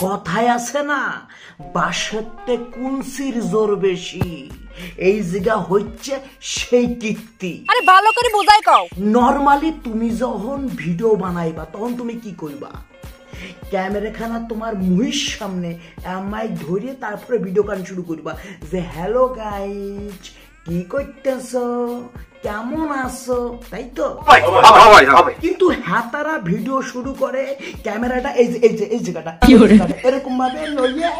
কথায় আছে না, বাসেতে কুনসির জোর বেশি। এই জায়গা হচ্ছে সেই কীর্তি। আরে ভালো করে বোঝাই কও। নরমালি তুমি যখন ভিডিও বানাইবা তখন তুমি কি করবা, ক্যামেরাখানা তোমার মুহির সামনে আমায় ধরে তারপরে ভিডিও গান শুরু করবা যে হ্যালো গাইজ, কি করতেছো, কেমন আছো, তাই তো। কিন্তু হাতারা ভিডিও শুরু করে ক্যামেরাটা এই জায়গাটা এরকম ভাবে লইয়ে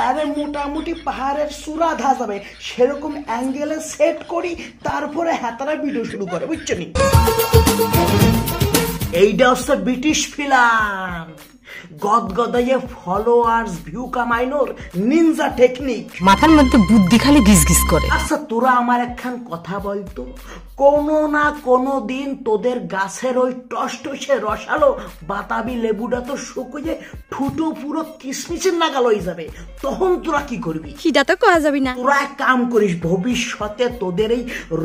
আরে মোটামুটি পাহাড়ের চূড়া ধা যাবে সেরকম অ্যাঙ্গেলে সেট করি, তারপরে হাতারা ভিডিও শুরু করে, বুঝছো নি? এইটা হচ্ছে ব্রিটিশ ফিল্ম, গদগদাইয়ে ফলোয়ার্স ভিউ কামাইনোর নিনজা টেকনিক। মাথার মধ্যে বুদ্ধি খালি গিজ গিজ করে। আচ্ছা তোরা আমার একখান কথা বলতো, কোনো না কোনো দিন তোদের গাছের ওই টসটসে রসালো বাতাবি লেবুটা তো শুকিয়ে ঠুটো পুরো কিসমিসের নাগাল হয়ে যাবে, তখন তোরা কি করবি? সেটা তো করা যাবে না। তোরা এক কাম করিস, ভবিষ্যতে তোদের এই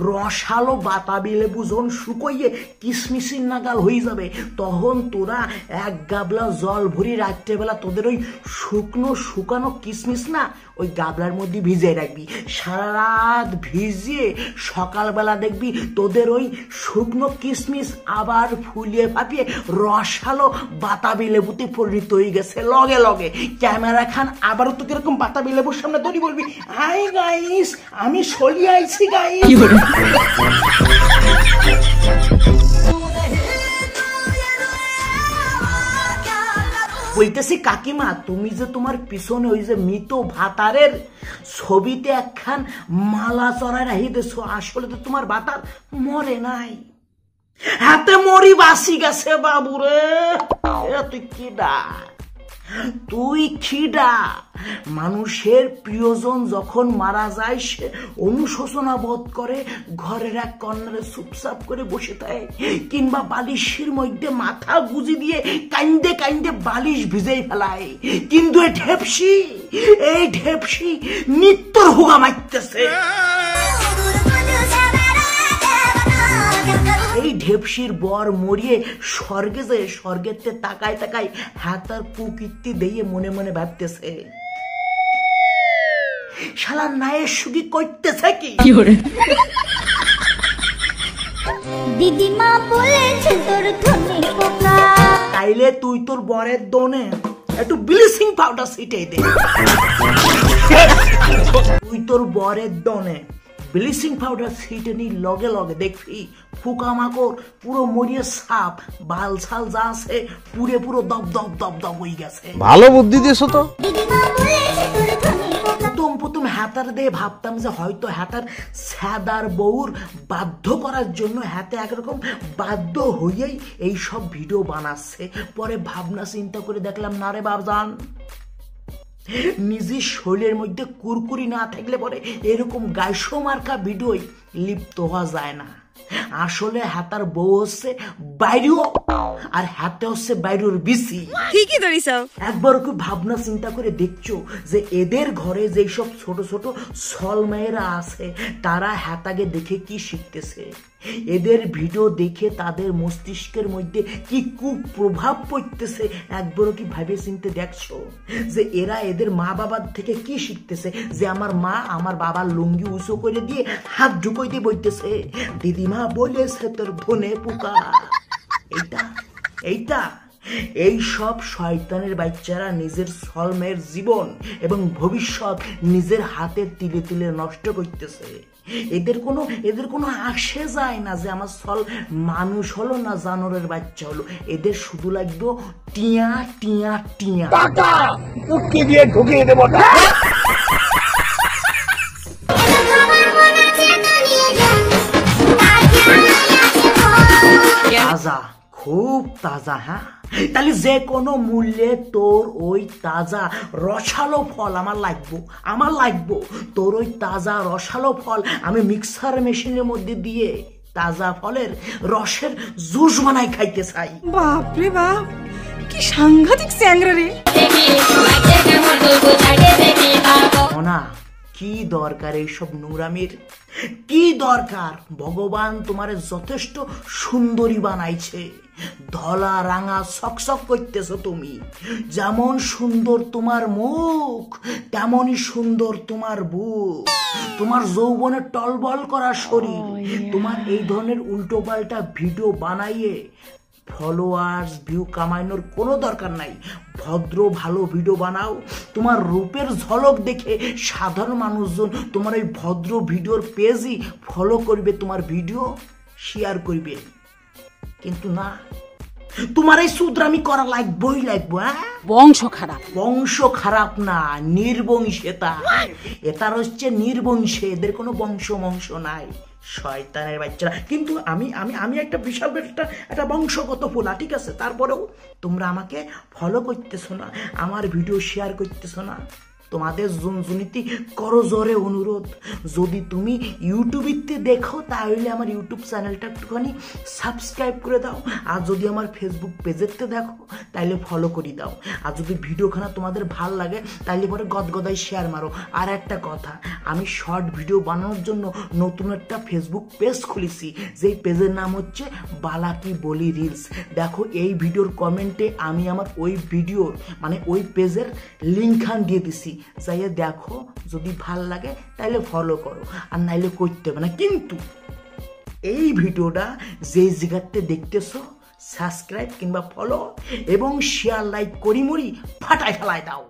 রসালো বাতাবি লেবু যখন শুকিয়ে কিসমিসের নাগাল হয়ে যাবে, তখন তোরা এক গাবলা জল ভরি রাত্রেবেলা তোদের ওই শুকানো কিসমিস না ওই গাবলার মধ্যে ভিজিয়ে রাখবি, সারা রাত ভিজিয়ে সকালবেলা দেখবি তোদের ওই শুকনো কিসমিস আবার ফুলিয়ে ফাঁপিয়ে রসালো বাতাবি লেবুতে পরিণত হয়ে গেছে। লগে লগে ক্যামেরা খান আবারও তো কিরকম বাতাবি লেবুর সামনে ধরি বলবি, হাই গাইস আমি চলি আইছি গাইস। বলতেছি কাকিমা, তুমি যে তোমার পিছনে ওই যে মৃত ভাতারের ছবিতে একখান মালা চড়ায় রাখি দেছো, আসলে তো তোমার ভাতার মরে নাই, হাতে মরি বাসি গেছে বাবুরে। তুই কিডা, তুই খিডা? মানুষের প্রিয়জন যখন মারা যায় সে অনুশোচনা বোধ করে ঘরের এক কর্নারে চুপচাপ করে বসে থাকে, কিংবা বালিশের মধ্যে মাথা গুজি দিয়ে কাইন্দে কাইন্দে বালিশ ভিজেই ফেলায়। কিন্তু এই ঢেপসি মৃত্যুর হুগা মারতেছে। এই ঢেপসির বর মরিয়ে স্বর্গে যায়, স্বর্গেতে তাকায় তাকায় হাতার কুকীর্তি দিয়ে মনে মনে ভাবতেছে, শালা নায়ের সুখী করতেছে কি? দিদিমা বলেছে তোর ধনে পোকা, তাইলে তুই তোর বরের দনে একটু ব্লিচিং পাউডার ছিটিয়ে দে। তুই তোর বরের দনে ব্লিচিং পাউডার ছিটে নি, লগে লগে দেখবি পোকামাকড় পুরো মরিয়ে সাপ বাল ছাল যা আছে পুরো দপ দপ দপ দপ হয়ে গেছে। ভালো বুদ্ধি দিয়েছো তো। প্রথম হাতার দিয়ে ভাবতাম যে হয়তো হাতার সাদার বউর বাধ্য করার জন্য হাতে একরকম বাধ্য হয়েই এই সব ভিডিও বানাচ্ছে। পরে ভাবনা চিন্তা করে দেখলাম না রে বাবজান, নিজের শরীরের মধ্যে কুরকুরি না থাকলে পরে এরকম গাইশো মার্কা ভিডিওই লিপ্ত হওয়া যায় না। আসলে হাতার বউ হচ্ছে বাইরেও আর হাতে হচ্ছে বাইরের বিসি। ঠিকই ধরিস। একবার কি ভাবনা চিন্তা করে দেখছো যে এদের ঘরে যে সব ছোট ছোট ছল মেয়েরা আছে তারা হাতাকে দেখে কি শিখতেছে, এদের ভিডিও দেখে তাদের মস্তিষ্কের মধ্যে কি কুপ্রভাব পড়তেছে। একবারও কি ভাবে চিনতে দেখছো যে এরা এদের মা বাবার থেকে কি শিখতেছে? যে আমার মা আমার বাবার লুঙ্গি উঁচু করে দিয়ে হাত ঢুকোই দিয়ে বলতেছে, দিদিমা বলেছে তোর ধনে পোকা। এইটা এই সব শয়তানের বাচ্চারা নিজের ছলমের জীবন এবং ভবিষ্যৎ নিজের হাতের তিলে তিলে নষ্ট করতেছে। এদের কোনো আসে যায় না যে আমার ছল মানুষ হলো না জানোয়ারের বাচ্চা হলো, এদের শুধু লাগবে টিয়া টিয়া টিয়া। দিয়ে ঢুকিয়ে দেবো। তাজা, খুব তাজা। হ্যাঁ, তাহলে যে কোনো মূল্যে তোর ওই তাজা রসালো ফল আমার লাগবো। তোর ওই তাজা রসালো ফল আমি মিক্সার মেশিনের মধ্যে দিয়ে তাজা ফলের রসের জুস বানাই খাইতে চাই। বাপরে বাপ, কি সাংঘাতিক চ্যাংরা রে। না, কি দরকার এইসব নোংরামির? কি দরকার? ভগবান তোমারে যথেষ্ট সুন্দরী বানাইছে, ধলা রাঙা সকসক করতেছো তুমি। যেমন সুন্দর তোমার মুখ, তেমনই সুন্দর তোমার বুক, তোমার যৌবনে টলবল করা শরীর। তোমার এই ধরনের উল্টো পাল্টা ভিডিও বানাইয়ে ফলোয়ার্স ভিউ কামানোর কোনো দরকার নাই। ভদ্র ভালো ভিডিও বানাও। তোমার রূপের ঝলক দেখে সাধারণ মানুষজন তোমার এই ভদ্র ভিডিওর পেজই ফলো করবে, তোমার ভিডিও শেয়ার করবে। কিন্তু না, তোমার এই সুদ্রামি করা লাগবেই লাগবো। হ্যাঁ, বংশ খারাপ। বংশ খারাপ না, নির্বংশেতা। এটার হচ্ছে নির্বংশে, এদের কোনো বংশ মংশ নাই, শয়তানের বাচ্চারা। কিন্তু আমি আমি আমি একটা বিশাল একটা বংশগত ফোলা, ঠিক আছে? তারপরেও তোমরা আমাকে ফলো করতেছো না, আমার ভিডিও শেয়ার করতেছো না। তোমাদের জুনজুনিতি করো জোরে অনুরোধ, যদি তুমি ইউটিউবিতে দেখো তাহলে আমার ইউটিউব চ্যানেলটা একটুখানি সাবস্ক্রাইব করে দাও। আর যদি আমার ফেসবুক পেজেতে দেখো তাহলে ফলো করে দাও। আর যদি ভিডিওখানা তোমাদের ভাল লাগে তাহলে পরে গদগদায় শেয়ার মারো। আর একটা কথা, আমি শর্ট ভিডিও বানানোর জন্য নতুন একটা ফেসবুক পেজ খুলেছি, যেই পেজের নাম হচ্ছে বালাকি বলি রিলস। দেখো এই ভিডিওর কমেন্টে আমি আমার ওই ভিডিওর মানে ওই পেজের লিঙ্কখান দিয়ে দিছি, যাইয়ে দেখো, যদি ভাল লাগে তাহলে ফলো করো, আর নাইলে করতে হবে না। কিন্তু এই ভিডিওটা যেই জায়গাতে দেখতেছো সাবস্ক্রাইব কিংবা ফলো এবং শেয়ার লাইক করি মরি ফাটাই ফেলায় দাও।